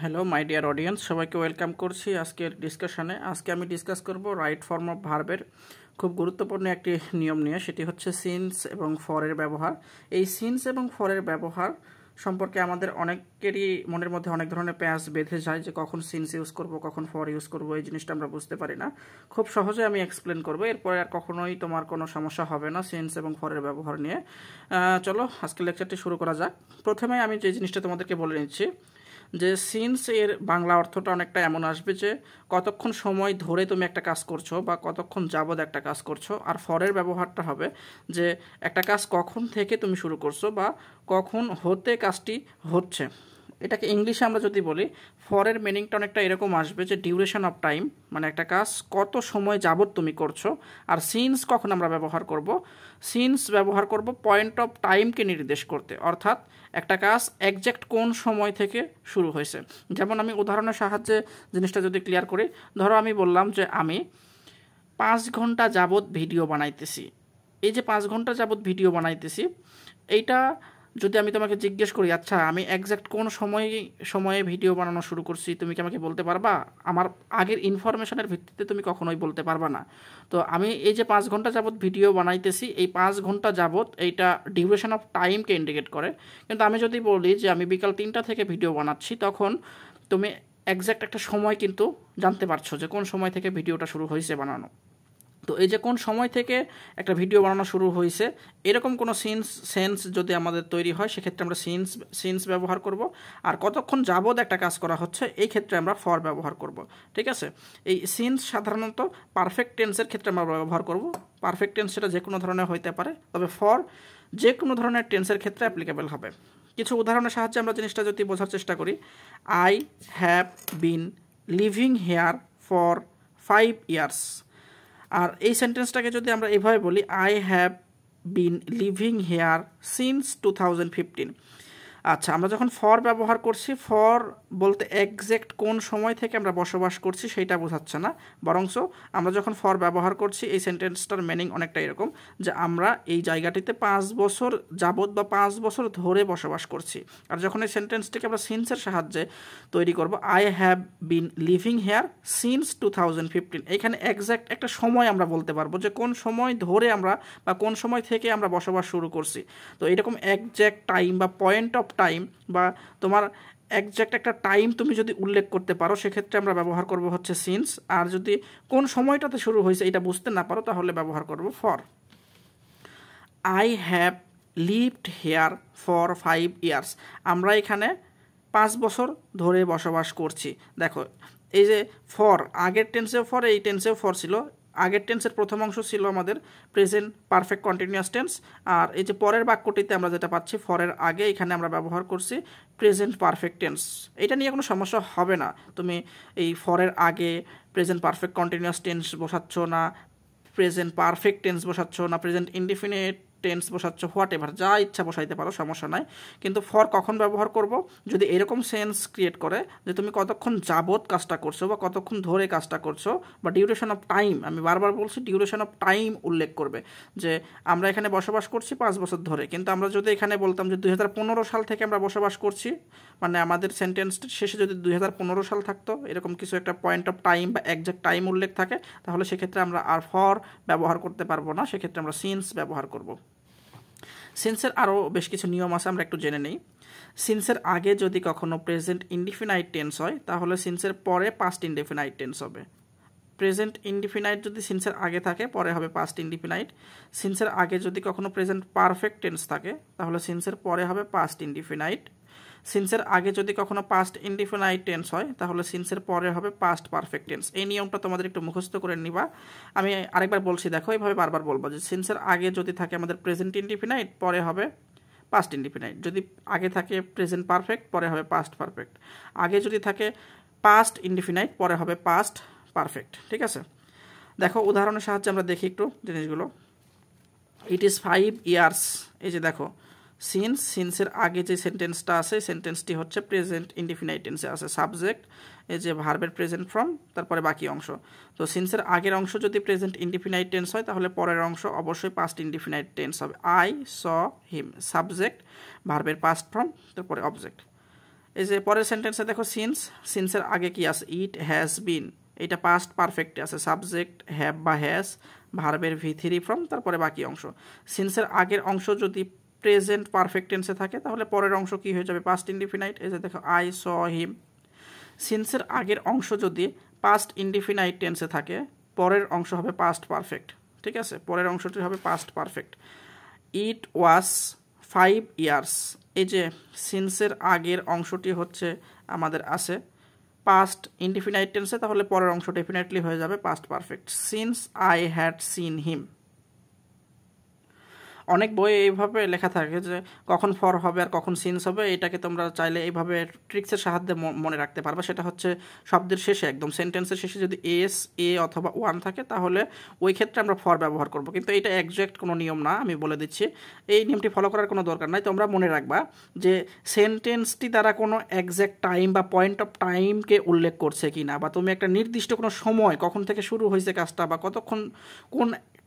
Hello my dear audience, সবাইকে welcome করছি আজকের ডিসকাশনে। আজকে আমি ডিসকাস করব রাইট ফর্ম অফ ভার্বের খুব গুরুত্বপূর্ণ একটি নিয়ম নিয়ে, সেটি হচ্ছে সিন্স এবং ফরের ব্যবহার। এই সিন্স এবং ফরের ব্যবহার সম্পর্কে আমাদের অনেকেরই মনের মধ্যে অনেক ধরনের প্যাঁচ বেঁধে যায় যে কখন সিন্স ইউজ করব, কখন ফর ইউজ করব। এই জিনিসটা আমরা বুঝতে পারি না। খুব সহজে আমি এক্সপ্লেন করব, এরপরে আর কখনোই তোমার কোনো সমস্যা হবে না সিন্স এবং ফরের ব্যবহার নিয়ে। চলো আজকের লেকচারটি শুরু করা যাক। প্রথমে আমি যে জিনিসটা তোমাদেরকে বলে নিচ্ছি যে সিন্স এর বাংলা অর্থটা অনেকটা এমন আসবে যে কতক্ষণ সময় ধরে তুমি একটা কাজ করছো বা কতক্ষণ যাবত একটা কাজ করছো। আর ফরের ব্যবহারটা হবে যে একটা কাজ কখন থেকে তুমি শুরু করছো বা কখন হতে কাজটি হচ্ছে। এটাকে ইংলিশে আমরা যদি বলি, ফরের মিনিংটা অনেকটা এরকম আসবে যে ডিউরেশন অফ টাইম, মানে একটা কাজ কত সময় যাবত তুমি করছো। আর সিন্স কখন আমরা ব্যবহার করব, সিন্স ব্যবহার করব পয়েন্ট অফ টাইমকে নির্দেশ করতে, অর্থাৎ একটা কাজ একজ্যাক্ট কোন সময় থেকে শুরু হয়েছে। যেমন আমি উদাহরণের সাহায্যে জিনিসটা যদি ক্লিয়ার করি, ধরো আমি বললাম যে আমি 5 ঘন্টা যাবত ভিডিও বানাইতেছি। এই যে 5 ঘন্টা যাবত ভিডিও বানাইতেছি, এইটা যদি আমি তোমাকে জিজ্ঞেস করি, আচ্ছা আমি একজ্যাক্ট কোন সময়ে ভিডিও বানানো শুরু করছি, তুমি কি আমাকে বলতে পারবা? আমার আগের ইনফরমেশনের ভিত্তিতে তুমি কখনোই বলতে পারবা না। তো আমি এই যে 5 ঘন্টা যাবত ভিডিও বানাইতেছি, এই 5 ঘন্টা যাবত এইটা ডিউরেশন অফ টাইমকে ইন্ডিকেট করে। কিন্তু আমি যদি বলি যে আমি বিকাল 3টা থেকে ভিডিও বানাচ্ছি, তখন তুমি একজ্যাক্ট একটা সময় কিন্তু জানতে পারছো যে কোন সময় থেকে ভিডিওটা শুরু হয়েছে বানানো। তো এই যে কোন সময় থেকে একটা ভিডিও বানানো শুরু হয়েছে, এরকম কোনো সেন্স যদি আমাদের তৈরি হয়, সেক্ষেত্রে আমরা সিন্স ব্যবহার করব। আর কতক্ষণ যাবত একটা কাজ করা হচ্ছে, এই ক্ষেত্রে আমরা ফর ব্যবহার করব। ঠিক আছে? এই সিন্স সাধারণত পারফেক্ট টেন্সের ক্ষেত্রে আমরা ব্যবহার করব। পারফেক্ট টেন্স সেটা যে কোনো ধরনের হইতে পারে, তবে ফর যে কোনো ধরনের টেন্সের ক্ষেত্রে অ্যাপ্লিকেবল হবে। কিছু উদাহরণের সাহায্যে আমরা জিনিসটা যদি বোঝার চেষ্টা করি, I have been living here for 5 years. আর এই সেন্টেন্সটাকে যদি আমরা এভাবে বলি, I have been living here since 2015। আচ্ছা, আমরা যখন ফর ব্যবহার করছি, ফর বলতে একজ্যাক্ট কোন সময় থেকে আমরা বসবাস করছি সেইটা বোঝাচ্ছে না, বরঞ্চ আমরা যখন ফর ব্যবহার করছি, এই সেন্টেন্সটার মিনিং অনেকটা এরকম যে আমরা এই জায়গাটিতে 5 বছর যাবত বা 5 বছর ধরে বসবাস করছি। আর যখন এই সেন্টেন্সটিকে আমরা সিন্সের সাহায্যে তৈরি করব, I have been living here since 2015, এখানে একজ্যাক্ট একটা সময় আমরা বলতে পারবো যে কোন সময় ধরে আমরা বা কোন সময় থেকে আমরা বসবাস শুরু করছি। তো এরকম একজ্যাক্ট টাইম বা পয়েন্ট অফ টাইম বা তোমার একজ্যাক্ট একটা টাইম তুমি যদি উল্লেখ করতে পারো, সেক্ষেত্রে আমরা ব্যবহার করব হচ্ছে সিন্স। আর যদি কোন সময়টাতে শুরু হয়েছে এটা বুঝতে না পারো, তাহলে ব্যবহার করব for. I have lived here for 5 years, আমরা এখানে 5 বছর ধরে বসবাস করছি। দেখো এই যে ফর, আগের টেন্সেও ফর, এই টেন্সেও ফর ছিল। আগের টেন্সের প্রথম অংশ ছিল আমাদের প্রেজেন্ট পারফেক্ট কন্টিনিউয়াস টেন্স, আর এই যে পরের বাক্যটিতে আমরা যেটা পাচ্ছি ফরের আগে, এখানে আমরা ব্যবহার করছি প্রেজেন্ট পারফেক্ট টেন্স। এটা নিয়ে কোনো সমস্যা হবে না। তুমি এই ফরের আগে প্রেজেন্ট পারফেক্ট কন্টিনিউয়াস টেন্স বসাচ্ছ না, প্রেজেন্ট পারফেক্ট টেন্স বসাচ্ছ না, প্রেজেন্ট ইনডিফিনিট টেন্স বসাচ্ছ, হোয়াট এভার যা ইচ্ছা বসাইতে পারো, সমস্যা নাই। কিন্তু ফর কখন ব্যবহার করব, যদি এরকম সেন্স ক্রিয়েট করে যে তুমি কতক্ষণ যাবত কাজটা করছো বা কতক্ষণ ধরে কাজটা করছো, বা ডিউরেশন অফ টাইম, আমি বারবার বলছি ডিউরেশন অফ টাইম উল্লেখ করবে যে আমরা এখানে বসবাস করছি 5 বছর ধরে। কিন্তু আমরা যদি এখানে বলতাম যে 2015 সাল থেকে আমরা বসবাস করছি, মানে আমাদের সেন্টেন্সটির শেষে যদি 2015 সাল থাকতো, এরকম কিছু একটা পয়েন্ট অফ টাইম বা একজ্যাক্ট টাইম উল্লেখ থাকে, তাহলে সেক্ষেত্রে আমরা আর ফর ব্যবহার করতে পারবো না, সেক্ষেত্রে আমরা সিন্স ব্যবহার করব। সিন্সের আরও বেশ কিছু নিয়ম আছে, আমরা একটু জেনে নিই। সিন্সের আগে যদি কখনো প্রেজেন্ট ইনডিফিনাইট টেন্স হয়, তাহলে সিন্সের পরে পাস্ট ইনডিফিনাইট টেন্স হবে। প্রেজেন্ট ইনডিফিনাইট যদি সিন্সের আগে থাকে, পরে হবে পাস্ট ইনডিফিনাইট। সিন্সের আগে যদি কখনো প্রেজেন্ট পারফেক্ট টেন্স থাকে, তাহলে সিন্সের পরে হবে পাস্ট ইনডিফিনাইট। সিন্সের আগে যদি কখনো পাস্ট ইনডিফিনাইট টেন্স হয়, তাহলে সিন্সের পরে হবে পাস্ট পারফেক্ট টেন্স। এই নিয়মটা তোমাদের একটু মুখস্থ করে নিবা। আমি আরেকবার বলছি, দেখো এইভাবে বারবার বলবো যে সিন্সের আগে যদি থাকে আমাদের প্রেজেন্ট ইনডিফিনাইট, পরে হবে পাস্ট ইনডিফিনাইট। যদি আগে থাকে প্রেজেন্ট পারফেক্ট, পরে হবে পাস্ট পারফেক্ট। আগে যদি থাকে পাস্ট ইনডিফিনাইট, পরে হবে পাস্ট পারফেক্ট। ঠিক আছে? দেখো উদাহরণের সাহায্যে আমরা দেখি একটু জিনিসগুলো। ইট ইজ 5 ইয়ার্স, এই যে দেখো সিন্সের আগে যে সেন্টেন্সটা আছে, সেন্টেন্সটি হচ্ছে প্রেজেন্ট ইনডিফিনাইট টেন্সে আছে। সাবজেক্ট, এই যে ভার্বের প্রেজেন্ট ফর্ম, তারপরে বাকি অংশ। তো সিন্সের আগের অংশ যদি প্রেজেন্ট ইনডিফিনাইট টেন্স হয়, তাহলে পরের অংশ অবশ্যই পাস্ট ইনডিফিনাইট টেন্স হবে। আই স হিম, সাবজেক্ট, ভার্বের পাস্ট ফর্ম, তারপরে অবজেক্ট। এই যে পরের সেন্টেন্সে দেখো সিন্সের আগে কি আছে, ইট হ্যাজ বিন, এটা পাস্ট পারফেক্টে আছে, সাবজেক্ট হ্যাভ বা হ্যাজ, ভার্বের V3 ফর্ম, তারপরে বাকি অংশ। সিন্সের আগের অংশ যদি প্রেজেন্ট পারফেক্ট টেন্সে থাকে তাহলে পরের অংশ কি হয়ে যাবে, পাস্ট ইনডিফিনাইট। এই যে দেখো আই স হিম। সিন্সের আগের অংশ যদি পাস্ট ইনডিফিনাইট টেন্সে থাকে পরের অংশ হবে পাস্ট পারফেক্ট, ঠিক আছে, পরের অংশটি হবে পাস্ট পারফেক্ট। ইট ওয়াজ 5 ইয়ার্স, এই যে সিন্সের আগের অংশটি হচ্ছে আমাদের আছে পাস্ট ইনডিফিনাইট টেন্সে, তাহলে পরের অংশ ডেফিনেটলি হয়ে যাবে past perfect, since I had seen him. অনেক বইয়ে এইভাবে লেখা থাকে যে কখন ফর হবে আর কখন সিন্স হবে, এটাকে তোমরা চাইলে এইভাবে ট্রিক্সের সাহায্যে মনে রাখতে পারবে। সেটা হচ্ছে শব্দের শেষে, একদম সেন্টেন্সের শেষে যদি এস, এ অথবা ওয়ান থাকে তাহলে ওই ক্ষেত্রে আমরা ফর ব্যবহার করব, কিন্তু এটা একজ্যাক্ট কোনো নিয়ম না, আমি বলে দিচ্ছি। এই নিয়মটি ফলো করার কোনো দরকার নাই। তোমরা মনে রাখবা যে সেন্টেন্সটি দ্বারা কোনো একজ্যাক্ট টাইম বা পয়েন্ট অফ টাইমকে উল্লেখ করছে কি না, বা তুমি একটা নির্দিষ্ট কোনো সময় কখন থেকে শুরু হয়েছে কাজটা বা কতক্ষণ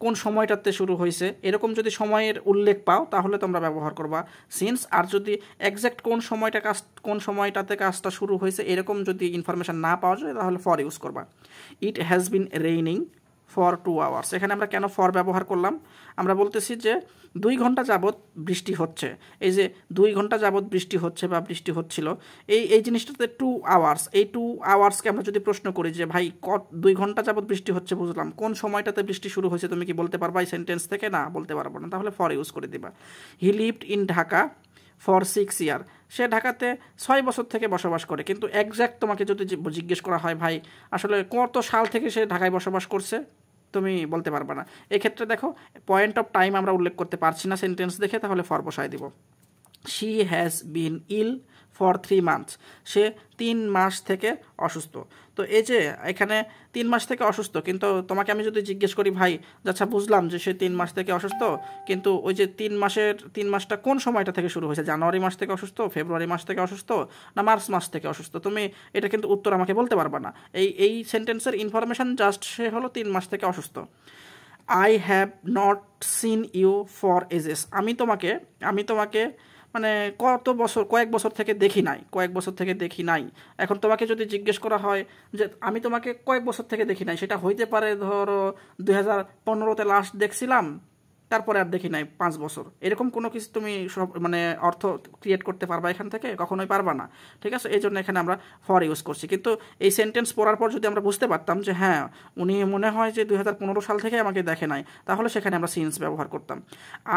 কোন সময়টাতে শুরু হয়েছে এরকম যদি সময়ের উল্লেখ পাও তাহলে তোমরা ব্যবহার করবা সিন্স। আর যদি একজ্যাক্ট কোন সময়টাতে কাজটা শুরু হয়েছে এরকম যদি ইনফরমেশন না পাওয়া যায় তাহলে ফর ইউজ করবা। It has been raining for 2 hours, এখানে আমরা কেন ফর ব্যবহার করলাম, আমরা বলতেছি যে 2 ঘন্টা যাবৎ বৃষ্টি হচ্ছে। এই যে 2 ঘন্টা যাবৎ বৃষ্টি হচ্ছে বা বৃষ্টি হচ্ছিল, এই জিনিসটাতে 2 আওয়ার্স, এই 2 আওয়ার্সকে আমরা যদি প্রশ্ন করি যে ভাই 2 ঘন্টা যাবৎ বৃষ্টি হচ্ছে বুঝলাম, কোন সময়টাতে বৃষ্টি শুরু হয়েছে তুমি কি বলতে পারবা এই সেন্টেন্স থেকে, না বলতে পারবো না, তাহলে ফর ইউজ করে দিবা। He lived in Dhaka for 6 ইয়ার, সে ঢাকাতে 6 বছর থেকে বসবাস করে, কিন্তু একজ্যাক্ট তোমাকে যদি জিজ্ঞেস করা হয় ভাই আসলে কত সাল থেকে সে ঢাকায় বসবাস করছে তুমি বলতে পারবে না। এক্ষেত্রে দেখো পয়েন্ট অফ টাইম আমরা উল্লেখ করতে পারছি না সেন্টেন্স দেখে, তাহলে ফর বসায় দিব। She has been ill for 3 months, সে 3 মাস থেকে অসুস্থ। তো এই যে এখানে 3 মাস থেকে অসুস্থ, কিন্তু তোমাকে আমি যদি জিজ্ঞেস করি ভাই আচ্ছা বুঝলাম যে সে 3 মাস থেকে অসুস্থ, কিন্তু ওই যে 3 মাসটা কোন সময়টা থেকে শুরু হয়েছে, জানুয়ারি মাস থেকে অসুস্থ, ফেব্রুয়ারি মাস থেকে অসুস্থ, না মার্চ মাস থেকে অসুস্থ, তুমি এটা কিন্তু উত্তর আমাকে বলতে পারবা না। এই সেন্টেন্সের ইনফরমেশন জাস্ট সে হলো 3 মাস থেকে অসুস্থ। I have not seen you for ages, আমি তোমাকে মানে কয়েক বছর থেকে দেখি নাই। এখন তোমাকে যদি জিজ্ঞেস করা হয় যে আমি তোমাকে কয়েক বছর থেকে দেখি নাই, সেটা হইতে পারে ধরো 2015-তে লাস্ট দেখছিলাম, তারপরে আর দেখি নাই 5 বছর, এরকম কোনো কিছু তুমি মানে অর্থ ক্রিয়েট করতে পারবা এখান থেকে, কখনোই পারবা না, ঠিক আছে। এই জন্য এখানে আমরা ফর ইউজ করছি। কিন্তু এই সেন্টেন্স পড়ার পর যদি আমরা বুঝতে পারতাম যে হ্যাঁ উনি মনে হয় যে 2015 সাল থেকে আমাকে দেখে নাই, তাহলে সেখানে আমরা সিন্স ব্যবহার করতাম।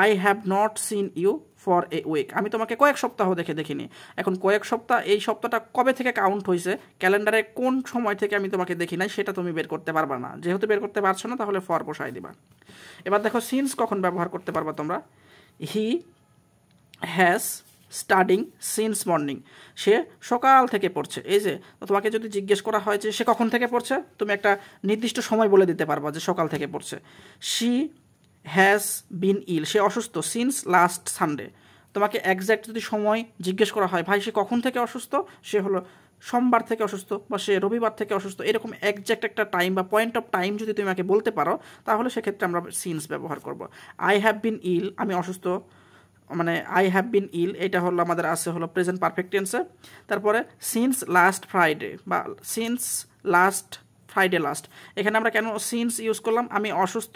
I have not seen you for a week, আমি তোমাকে কয়েক সপ্তাহ দেখিনি। এখন কয়েক সপ্তাহ, এই সপ্তাহটা কবে থেকে কাউন্ট হয়েছে, ক্যালেন্ডারে কোন সময় থেকে আমি তোমাকে দেখি নাই সেটা তুমি বের করতে পারবা না, যেহেতু বের করতে পারছো না তাহলে ফর বসাই দিবা। এবার দেখো সিন্স কখন ব্যবহার করতে পারবা তোমরা। He has studying since morning, সে সকাল থেকে পড়ছে। এই যে তোমাকে যদি জিজ্ঞেস করা হয় যে সে কখন থেকে পড়ছে, তুমি একটা নির্দিষ্ট সময় বলে দিতে পারবা যে সকাল থেকে পড়ছে। শি হ্যাজ বিন ইল, সে অসুস্থ সিন্স লাস্ট সানডে, তোমাকে একজ্যাক্ট যদি সময় জিজ্ঞেস করা হয় ভাই সে কখন থেকে অসুস্থ, সে হলো সোমবার থেকে অসুস্থ বা সে রবিবার থেকে অসুস্থ, এরকম একজ্যাক্ট একটা টাইম বা পয়েন্ট অফ টাইম যদি তুমি আমাকে বলতে পারো তাহলে সেক্ষেত্রে আমরা সিন্স ব্যবহার করব। আই হ্যাভ বিন ইল, আমি অসুস্থ, মানে আই হ্যাভ বিন ইল এটা হলো আমাদের আছে হলো প্রেজেন্ট পারফেক্ট টেন্সে। তারপরে সিন্স লাস্ট ফ্রাইডে বা সিন্স ফ্রাইডে লাস্ট, এখানে আমরা কেন সিন্স ইউজ করলাম, আমি অসুস্থ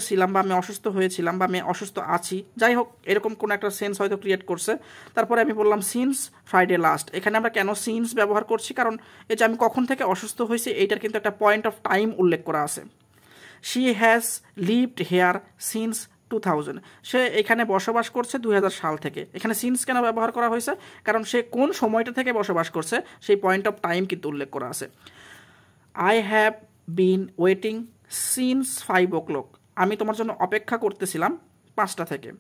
ছিলাম বা আমি অসুস্থ হয়েছিলাম বা আমি অসুস্থ আছি, যাই হোক এরকম কোনো একটা সেন্স হয়তো ক্রিয়েট করছে। তারপরে আমি বললাম সিন্স ফ্রাইডে লাস্ট, এখানে আমরা কেন সিন্স ব্যবহার করছি, কারণ এই যে আমি কখন থেকে অসুস্থ হয়েছি এইটার কিন্তু একটা পয়েন্ট অফ টাইম উল্লেখ করা আছে। She has lived here since 2000, সে এখানে বসবাস করছে 2000 সাল থেকে। এখানে সিন্স কেন ব্যবহার করা হয়েছে, কারণ সে কোন সময়টা থেকে বসবাস করছে সেই পয়েন্ট অফ টাইম কিন্তু উল্লেখ করা আছে। I have been waiting since 5 o'clock, আমি তোমার জন্য অপেক্ষা করতেছিলাম 5টা থেকে।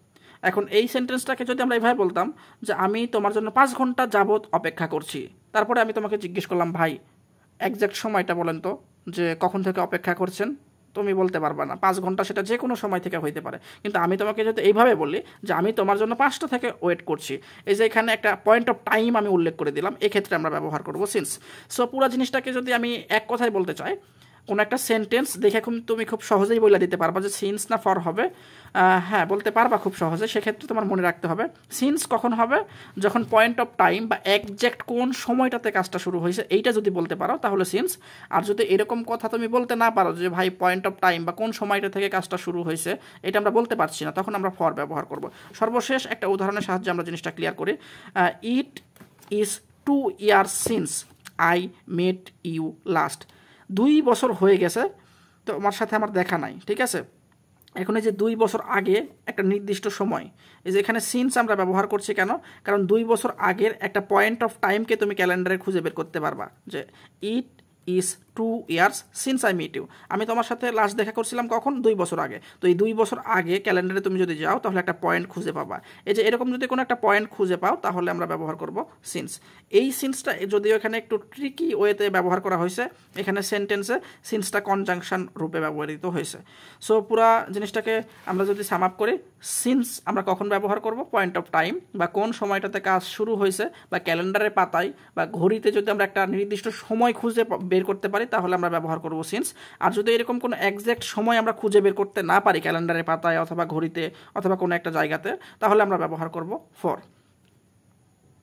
এখন এই সেন্টেন্সটাকে যদি আমরা এইভাবে বলতাম যে আমি তোমার জন্য 5 ঘন্টা যাবৎ অপেক্ষা করছি, তারপরে আমি তোমাকে জিজ্ঞেস করলাম ভাই একজ্যাক্ট সময়টা বলেন তো যে কখন থেকে অপেক্ষা করছেন, তুমি বলতে পারবা না, 5 ঘন্টা সেটা যে কোনো সময় থেকে হইতে পারে। কিন্তু আমি তোমাকে যদি এইভাবে বলি যে আমি তোমার জন্য 5টা থেকে ওয়েট করছি, এই যে এখানে একটা পয়েন্ট অফ টাইম আমি উল্লেখ করে দিলাম, এক্ষেত্রে আমরা ব্যবহার করব সিন্স। সো পুরো জিনিসটাকে যদি আমি এক কথায় বলতে চাই, কোনো একটা সেন্টেন্স দেখে তুমি খুব সহজেই বলে দিতে পারবা যে সিন্স না ফর হবে। হ্যাঁ, বলতে পারবা খুব সহজে। সেক্ষেত্রে তোমার মনে রাখতে হবে সিন্স কখন হবে, যখন পয়েন্ট অফ টাইম বা একজ্যাক্ট কোন সময়টাতে কাজটা শুরু হয়েছে এইটা যদি বলতে পারো তাহলে সিন্স। আর যদি এরকম কথা তুমি বলতে না পারো যে ভাই পয়েন্ট অফ টাইম বা কোন সময়টা থেকে কাজটা শুরু হয়েছে এটা আমরা বলতে পারছি না, তখন আমরা ফর ব্যবহার করব। সর্বশেষ একটা উদাহরণের সাহায্যে আমরা জিনিসটা ক্লিয়ার করি। It is 2 years since I met you last. 2 বছর হয়ে গেছে তো আমার সাথে আমার দেখা নাই, ঠিক আছে। এখন এই যে 2 বছর আগে একটা নির্দিষ্ট সময়, এই যে এখানে সিন্স আমরা ব্যবহার করছি কেন, কারণ 2 বছর আগের একটা পয়েন্ট অফ টাইমকে তুমি ক্যালেন্ডারে খুঁজে বের করতে পারবা যে it is 2 years since I meet you. আমি তোমার সাথে লাস্ট দেখা করছিলাম কখন, 2 বছর আগে। তো এই 2 বছর আগে ক্যালেন্ডারে তুমি যদি যাও তাহলে একটা পয়েন্ট খুঁজে পাবা। এই যে এরকম যদি কোনো একটা পয়েন্ট খুঁজে পাও তাহলে আমরা ব্যবহার করব সিন্স। এই সিন্সটা যদিও এখানে একটু ট্রিকি ওয়েতে ব্যবহার করা হয়েছে, এখানে সেন্টেন্সে সিন্সটা কনজাংশন রূপে ব্যবহৃত হয়েছে। সো পুরা জিনিসটাকে আমরা যদি সাম আপ করি, সিন্স আমরা কখন ব্যবহার করব, পয়েন্ট অফ টাইম বা কোন সময়টাতে কাজ শুরু হয়েছে, বা ক্যালেন্ডারের পাতায় বা ঘড়িতে যদি আমরা একটা নির্দিষ্ট সময় খুঁজে বের করতে পারি তাহলে আমরা ব্যবহার করব সিন্স। আর যদি এরকম কোনো এক্স্যাক্ট সময় আমরা খুঁজে বের করতে না পারি ক্যালেন্ডারের পাতায় অথবা ঘড়িতে অথবা কোনো একটা জায়গাতে, তাহলে আমরা ব্যবহার করব ফর।